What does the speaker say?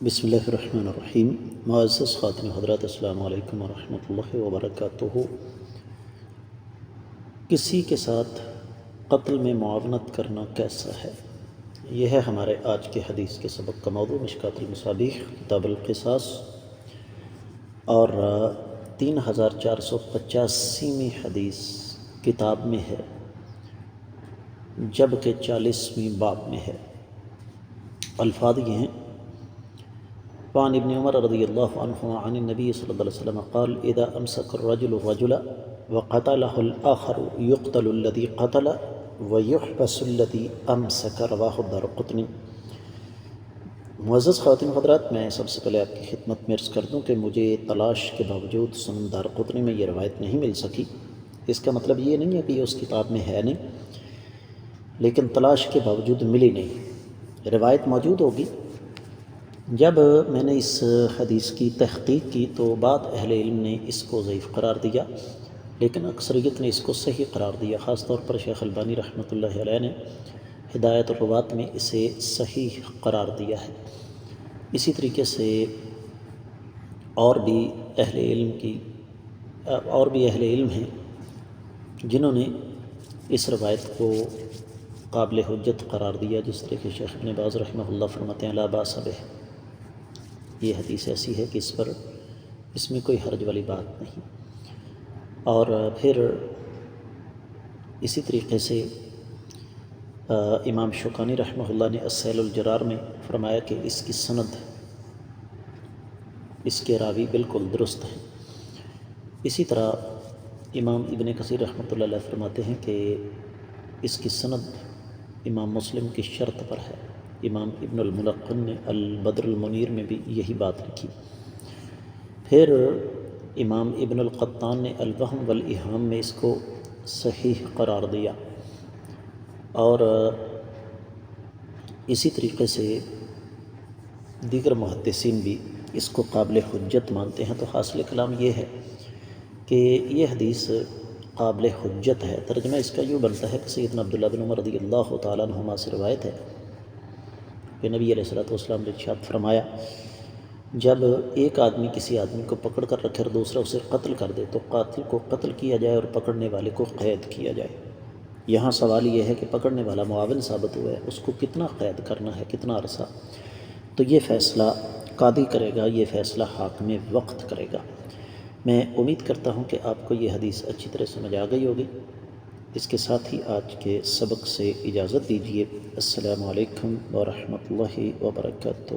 بسم اللہ الرحمن الرحیم۔ معزز خاتون حضرات، السلام علیکم ورحمۃ اللہ وبرکاتہ۔ کسی کے ساتھ قتل میں معاونت کرنا کیسا ہے؟ یہ ہے ہمارے آج کے حدیث کے سبق کا موضوع، مشکوٰۃ المصابیح کتاب القصاص، اور 3485ویں حدیث کتاب میں ہے، جبکہ 40ویں باب میں ہے۔ الفاظ یہ ہیں: وعن ابن عمر رضی اللہ عنہ عن النبی صلی اللہ علیہ وسلم قال اذا امسك الرجل الرجل وقتله الآخر يقتل الذي قتل ويحبس الذي امسك، رواہ الدارقطنی۔ معزز خواتین حضرات، میں سب سے پہلے آپ کی خدمت میں عرض کر دوں کہ مجھے تلاش کے باوجود سنن دارقطنی میں یہ روایت نہیں مل سکی۔ اس کا مطلب یہ نہیں ہے کہ یہ اس کتاب میں ہے نہیں، لیکن تلاش کے باوجود ملی نہیں۔ روایت موجود ہوگی۔ جب میں نے اس حدیث کی تحقیق کی تو بعض اہل علم نے اس کو ضعیف قرار دیا، لیکن اکثریت نے اس کو صحیح قرار دیا۔ خاص طور پر شیخ البانی رحمۃ اللہ علیہ نے ہدایت الروات میں اسے صحیح قرار دیا ہے۔ اسی طریقے سے اور بھی اہل علم ہیں جنہوں نے اس روایت کو قابل حجت قرار دیا، جس طرح کہ شیخ ابن باز رحمہ اللہ فرماتے ہیں لا باس بہ، یہ حدیث ایسی ہے کہ اس میں کوئی حرج والی بات نہیں۔ اور پھر اسی طریقے سے امام شوکانی رحمہ اللہ نے السیل الجرار میں فرمایا کہ اس کی سند، اس کے راوی بالکل درست ہیں۔ اسی طرح امام ابن کثیر رحمۃ اللہ علیہ فرماتے ہیں کہ اس کی سند امام مسلم کی شرط پر ہے۔ امام ابن الملقن نے البدر المنیر میں بھی یہی بات لکھی۔ پھر امام ابن القطان نے الوہم والایہام میں اس کو صحیح قرار دیا، اور اسی طریقے سے دیگر محدثین بھی اس کو قابل حجت مانتے ہیں۔ تو حاصل کلام یہ ہے کہ یہ حدیث قابل حجت ہے۔ ترجمہ اس کا یوں بنتا ہے کہ سیدنا عبداللہ بن عمر رضی اللہ تعالیٰ عنہما سے روایت ہے کہ نبی علیہ الصلوۃ نے ارشاد فرمایا، جب ایک آدمی کسی آدمی کو پکڑ کر رکھے اور دوسرا اسے قتل کر دے تو قاتل کو قتل کیا جائے اور پکڑنے والے کو قید کیا جائے۔ یہاں سوال یہ ہے کہ پکڑنے والا معاون ثابت ہوا ہے، اس کو کتنا قید کرنا ہے، کتنا عرصہ؟ تو یہ فیصلہ قاضی کرے گا، یہ فیصلہ حاکم وقت کرے گا۔ میں امید کرتا ہوں کہ آپ کو یہ حدیث اچھی طرح سمجھ آ گئی ہوگی۔ اس کے ساتھ ہی آج کے سبق سے اجازت دیجیے۔ السلام علیکم ورحمۃ اللہ وبرکاتہ۔